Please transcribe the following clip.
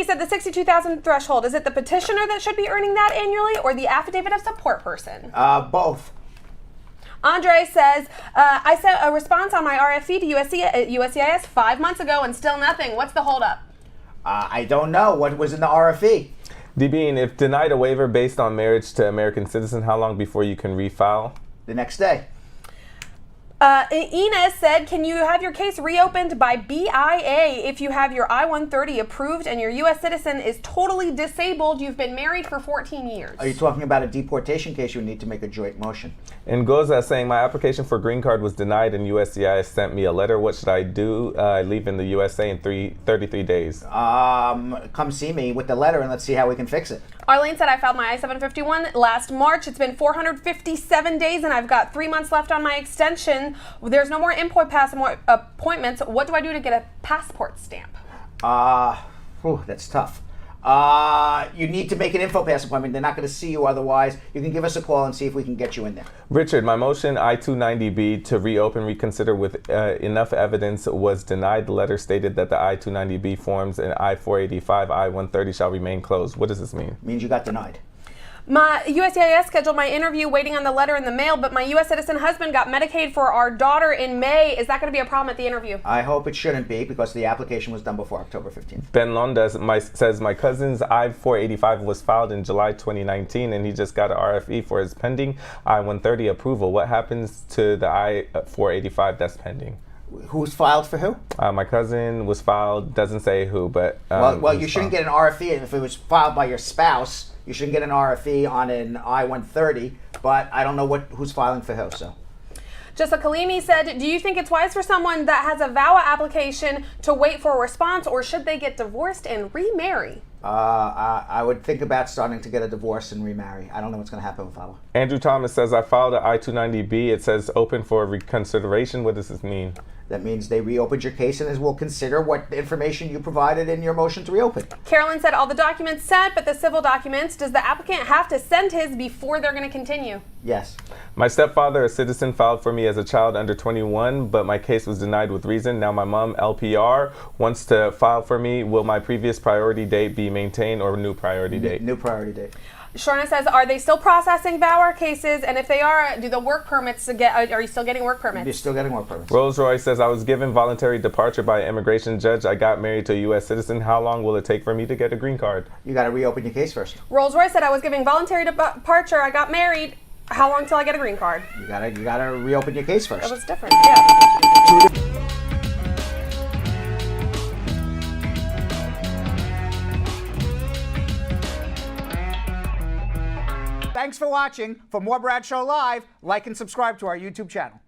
Nikki said the $62,000 threshold. Is it the petitioner that should be earning that annually or the affidavit of support person? Both. Andre says, I sent a response on my RFE to USCIS 5 months ago and still nothing. What's the holdup? I don't know. What was in the RFE? DB, if denied a waiver based on marriage to American citizen, how long before you can refile? The next day. Ina said, can you have your case reopened by BIA if you have your I-130 approved and your U.S. citizen is totally disabled? You've been married for 14 years. Are you talking about a deportation case? You would need to make a joint motion. And Goza saying, my application for green card was denied and USCIS sent me a letter. What should I do? I leave in the USA in 33 days. Come see me with the letter and let's see how we can fix it. Arlene said, I filed my I-751 last March. It's been 457 days and I've got 3 months left on my extension. There's no more infopass appointments. What do I do to get a passport stamp? That's tough. You need to make an infopass appointment. They're not going to see you otherwise. You can give us a call and see if we can get you in there. Richard, my motion I-290B to reopen, reconsider with enough evidence was denied. The letter stated that the I-290B forms and I-485, I-130 shall remain closed. What does this mean? It means you got denied. My USCIS scheduled my interview waiting on the letter in the mail, but my U.S. citizen husband got Medicaid for our daughter in May. Is that going to be a problem at the interview? I hope it shouldn't be because the application was done before October 15th. Ben Londa says, my cousin's I-485 was filed in July 2019 and he just got an RFE for his pending I-130 approval. What happens to the I-485 that's pending? Who's filed for who? My cousin was filed, doesn't say who, but... well, you shouldn't get an RFE if it was filed by your spouse. You shouldn't get an RFE on an I-130, but I don't know who's filing for who, so. Jessica Kalimi said, do you think it's wise for someone that has a VAWA application to wait for a response, or should they get divorced and remarry? I would think about starting to get a divorce and remarry. I don't know what's going to happen with VAWA. Andrew Thomas says, I filed an I-290B. It says open for reconsideration. What does this mean? That means they reopened your case and will consider what information you provided in your motion to reopen. Carolyn said all the documents sent, but the civil documents, does the applicant have to send his before they're going to continue? Yes. My stepfather, a citizen, filed for me as a child under 21, but my case was denied with reason. Now my mom, LPR, wants to file for me. Will my previous priority date be maintained or new priority date? New priority date. Shorna says, are they still processing VAWA cases? And if they are, do the work permits are you still getting work permits? You're still getting work permits. Rolls Royce says, I was given voluntary departure by an immigration judge. I got married to a U.S. citizen. How long will it take for me to get a green card? You got to reopen your case first. Rolls Royce said, I was giving voluntary departure. I got married. How long till I get a green card? You gotta reopen your case first. That was different, yeah. Thanks for watching. For more Bradshaw Live, like and subscribe to our YouTube channel.